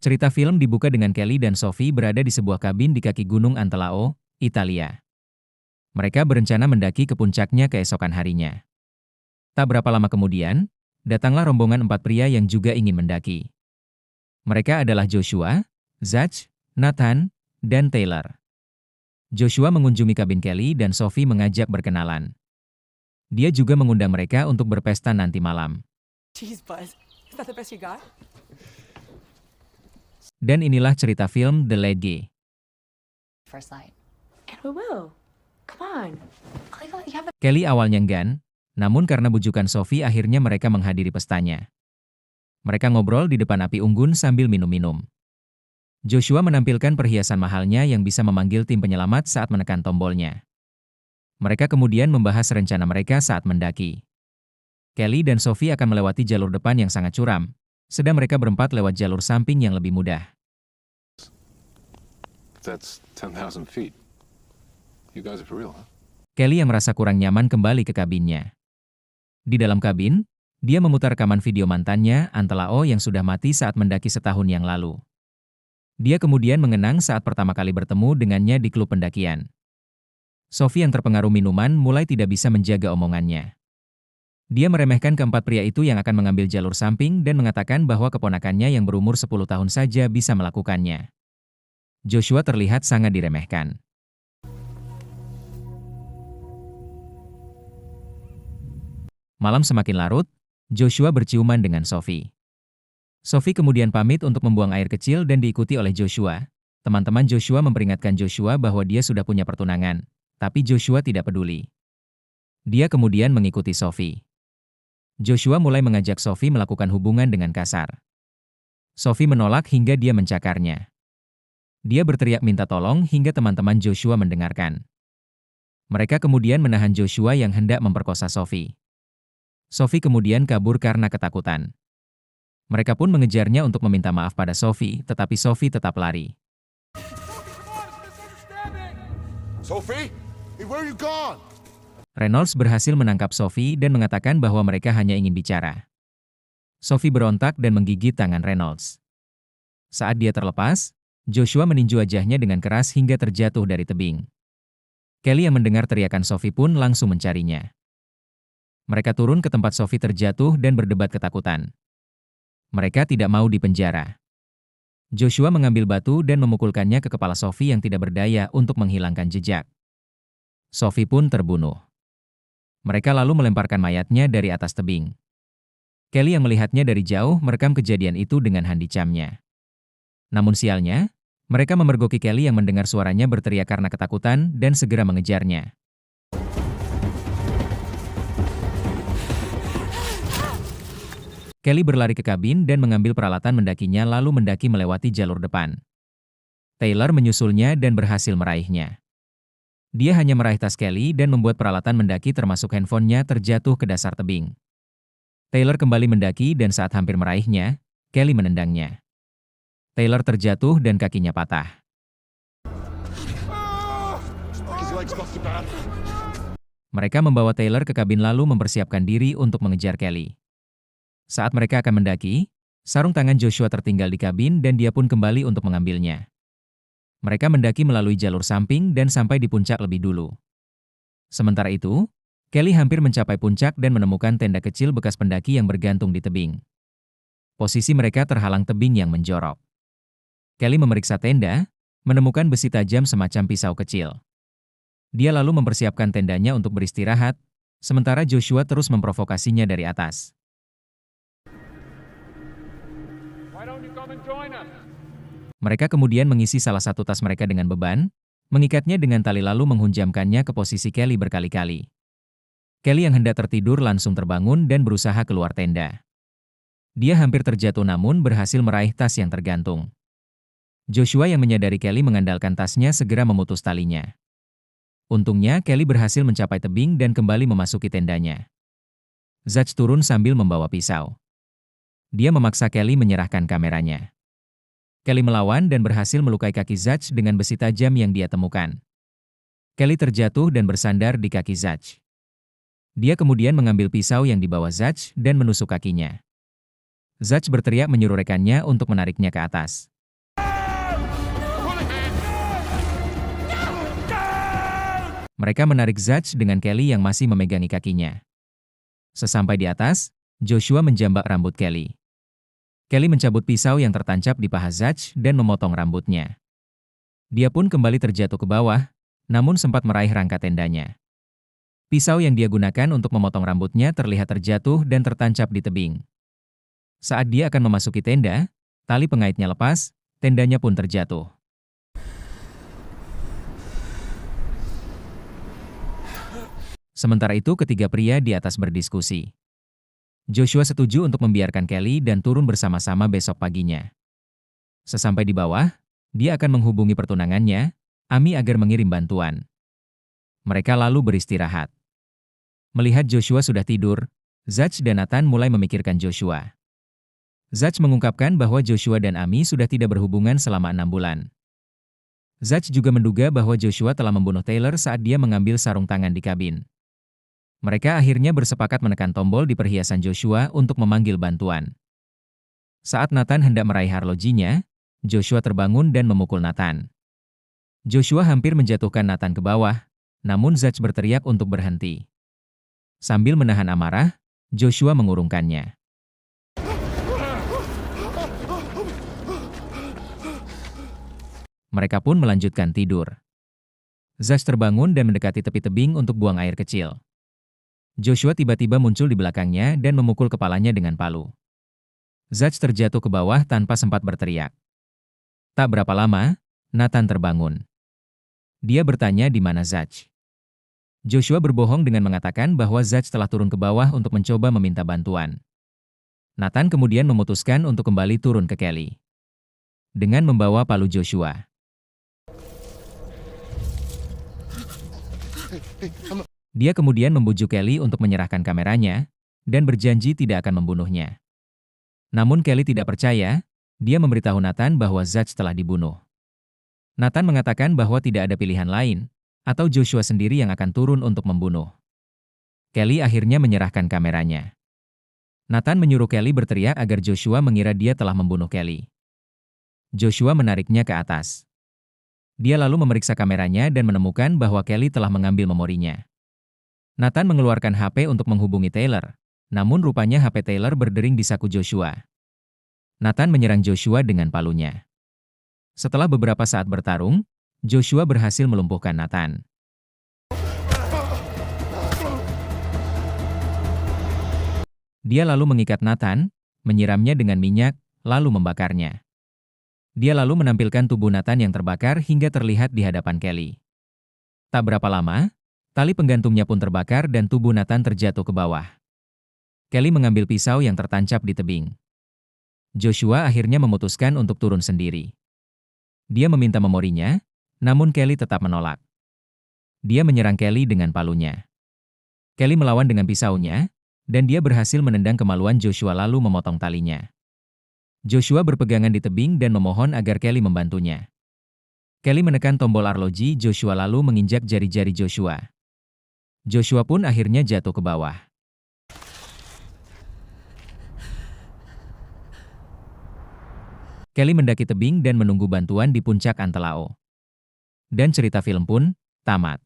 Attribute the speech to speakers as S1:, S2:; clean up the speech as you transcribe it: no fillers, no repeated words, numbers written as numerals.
S1: Cerita film dibuka dengan Kelly dan Sophie berada di sebuah kabin di kaki Gunung Antelao, Italia. Mereka berencana mendaki ke puncaknya keesokan harinya. Tak berapa lama kemudian, datanglah rombongan 4 pria yang juga ingin mendaki. Mereka adalah Joshua, Zach, Nathan, dan Taylor. Joshua mengunjungi kabin Kelly dan Sophie mengajak berkenalan. Dia juga mengundang mereka untuk berpesta nanti malam.
S2: Jeez, Buzz. Is that the best you got?
S1: Dan inilah cerita film The Lady.
S3: First light.
S2: And we will. Come on. Cleva, you haven't...
S1: Kelly awalnya enggan, namun karena bujukan Sophie akhirnya mereka menghadiri pestanya. Mereka ngobrol di depan api unggun sambil minum-minum. Joshua menampilkan perhiasan mahalnya yang bisa memanggil tim penyelamat saat menekan tombolnya. Mereka kemudian membahas rencana mereka saat mendaki. Kelly dan Sophie akan melewati jalur depan yang sangat curam, sedang mereka berempat lewat jalur samping yang lebih mudah.
S4: That's 10,000 feet. You guys are for real, huh?
S1: Kelly yang merasa kurang nyaman kembali ke kabinnya. Di dalam kabin, dia memutar rekaman video mantannya, Antelao, yang sudah mati saat mendaki setahun yang lalu. Dia kemudian mengenang saat pertama kali bertemu dengannya di klub pendakian. Sophie yang terpengaruh minuman mulai tidak bisa menjaga omongannya. Dia meremehkan keempat pria itu yang akan mengambil jalur samping dan mengatakan bahwa keponakannya yang berumur 10 tahun saja bisa melakukannya. Joshua terlihat sangat diremehkan. Malam semakin larut, Joshua berciuman dengan Sophie. Sophie kemudian pamit untuk membuang air kecil dan diikuti oleh Joshua. Teman-teman Joshua memperingatkan Joshua bahwa dia sudah punya pertunangan, tapi Joshua tidak peduli. Dia kemudian mengikuti Sophie. Joshua mulai mengajak Sophie melakukan hubungan dengan kasar. Sophie menolak hingga dia mencakarnya. Dia berteriak minta tolong hingga teman-teman Joshua mendengarkan. Mereka kemudian menahan Joshua yang hendak memperkosa Sophie. Sophie kemudian kabur karena ketakutan. Mereka pun mengejarnya untuk meminta maaf pada Sophie, tetapi Sophie tetap lari.
S4: Sophie, where are you gone?
S1: Reynolds berhasil menangkap Sophie dan mengatakan bahwa mereka hanya ingin bicara. Sophie berontak dan menggigit tangan Reynolds. Saat dia terlepas, Joshua meninju wajahnya dengan keras hingga terjatuh dari tebing. Kelly yang mendengar teriakan Sophie pun langsung mencarinya. Mereka turun ke tempat Sophie terjatuh dan berdebat ketakutan. Mereka tidak mau dipenjara. Joshua mengambil batu dan memukulkannya ke kepala Sophie yang tidak berdaya untuk menghilangkan jejak. Sophie pun terbunuh. Mereka lalu melemparkan mayatnya dari atas tebing. Kelly yang melihatnya dari jauh merekam kejadian itu dengan handicamnya. Namun sialnya, mereka memergoki Kelly yang mendengar suaranya berteriak karena ketakutan dan segera mengejarnya. Kelly berlari ke kabin dan mengambil peralatan mendakinya lalu mendaki melewati jalur depan. Taylor menyusulnya dan berhasil meraihnya. Dia hanya meraih tas Kelly dan membuat peralatan mendaki termasuk handphonenya terjatuh ke dasar tebing. Taylor kembali mendaki dan saat hampir meraihnya, Kelly menendangnya. Taylor terjatuh dan kakinya patah. Mereka membawa Taylor ke kabin lalu mempersiapkan diri untuk mengejar Kelly. Saat mereka akan mendaki, sarung tangan Joshua tertinggal di kabin dan dia pun kembali untuk mengambilnya. Mereka mendaki melalui jalur samping dan sampai di puncak lebih dulu. Sementara itu, Kelly hampir mencapai puncak dan menemukan tenda kecil bekas pendaki yang bergantung di tebing. Posisi mereka terhalang tebing yang menjorok. Kelly memeriksa tenda, menemukan besi tajam semacam pisau kecil. Dia lalu mempersiapkan tendanya untuk beristirahat, sementara Joshua terus memprovokasinya dari atas. Mereka kemudian mengisi salah satu tas mereka dengan beban, mengikatnya dengan tali lalu menghunjamkannya ke posisi Kelly berkali-kali. Kelly yang hendak tertidur langsung terbangun dan berusaha keluar tenda. Dia hampir terjatuh namun berhasil meraih tas yang tergantung. Joshua yang menyadari Kelly mengandalkan tasnya segera memutus talinya. Untungnya Kelly berhasil mencapai tebing dan kembali memasuki tendanya. Zach turun sambil membawa pisau. Dia memaksa Kelly menyerahkan kameranya. Kelly melawan dan berhasil melukai kaki Zach dengan besi tajam yang dia temukan. Kelly terjatuh dan bersandar di kaki Zach. Dia kemudian mengambil pisau yang dibawa Zach dan menusuk kakinya. Zach berteriak menyuruh rekannya untuk menariknya ke atas. Mereka menarik Zach dengan Kelly yang masih memegangi kakinya. Sesampai di atas, Joshua menjambak rambut Kelly. Kelly mencabut pisau yang tertancap di paha Zach dan memotong rambutnya. Dia pun kembali terjatuh ke bawah, namun sempat meraih rangka tendanya. Pisau yang dia gunakan untuk memotong rambutnya terlihat terjatuh dan tertancap di tebing. Saat dia akan memasuki tenda, tali pengaitnya lepas, tendanya pun terjatuh. Sementara itu ketiga pria di atas berdiskusi. Joshua setuju untuk membiarkan Kelly dan turun bersama-sama besok paginya. Sesampai di bawah, dia akan menghubungi pertunangannya, Amy agar mengirim bantuan. Mereka lalu beristirahat. Melihat Joshua sudah tidur, Zach dan Nathan mulai memikirkan Joshua. Zach mengungkapkan bahwa Joshua dan Amy sudah tidak berhubungan selama 6 bulan. Zach juga menduga bahwa Joshua telah membunuh Taylor saat dia mengambil sarung tangan di kabin. Mereka akhirnya bersepakat menekan tombol di perhiasan Joshua untuk memanggil bantuan. Saat Nathan hendak meraih arlojinya, Joshua terbangun dan memukul Nathan. Joshua hampir menjatuhkan Nathan ke bawah, namun Zach berteriak untuk berhenti. Sambil menahan amarah, Joshua mengurungkannya. Mereka pun melanjutkan tidur. Zach terbangun dan mendekati tepi tebing untuk buang air kecil. Joshua tiba-tiba muncul di belakangnya dan memukul kepalanya dengan palu. Zach terjatuh ke bawah tanpa sempat berteriak. Tak berapa lama, Nathan terbangun. Dia bertanya di mana Zach. Joshua berbohong dengan mengatakan bahwa Zach telah turun ke bawah untuk mencoba meminta bantuan. Nathan kemudian memutuskan untuk kembali turun ke Kelly. Dengan membawa palu Joshua. Dia kemudian membujuk Kelly untuk menyerahkan kameranya, dan berjanji tidak akan membunuhnya. Namun Kelly tidak percaya, dia memberitahu Nathan bahwa Zach telah dibunuh. Nathan mengatakan bahwa tidak ada pilihan lain, atau Joshua sendiri yang akan turun untuk membunuh. Kelly akhirnya menyerahkan kameranya. Nathan menyuruh Kelly berteriak agar Joshua mengira dia telah membunuh Kelly. Joshua menariknya ke atas. Dia lalu memeriksa kameranya dan menemukan bahwa Kelly telah mengambil memorinya. Nathan mengeluarkan HP untuk menghubungi Taylor, namun rupanya HP Taylor berdering di saku Joshua. Nathan menyerang Joshua dengan palunya. Setelah beberapa saat bertarung, Joshua berhasil melumpuhkan Nathan. Dia lalu mengikat Nathan, menyiramnya dengan minyak, lalu membakarnya. Dia lalu menampilkan tubuh Nathan yang terbakar hingga terlihat di hadapan Kelly. Tak berapa lama, tali penggantungnya pun terbakar dan tubuh Nathan terjatuh ke bawah. Kelly mengambil pisau yang tertancap di tebing. Joshua akhirnya memutuskan untuk turun sendiri. Dia meminta memorinya, namun Kelly tetap menolak. Dia menyerang Kelly dengan palunya. Kelly melawan dengan pisaunya, dan dia berhasil menendang kemaluan Joshua lalu memotong talinya. Joshua berpegangan di tebing dan memohon agar Kelly membantunya. Kelly menekan tombol arloji Joshua lalu menginjak jari-jari Joshua. Joshua pun akhirnya jatuh ke bawah. Kelly mendaki tebing dan menunggu bantuan di puncak Antelao. Dan cerita film pun tamat.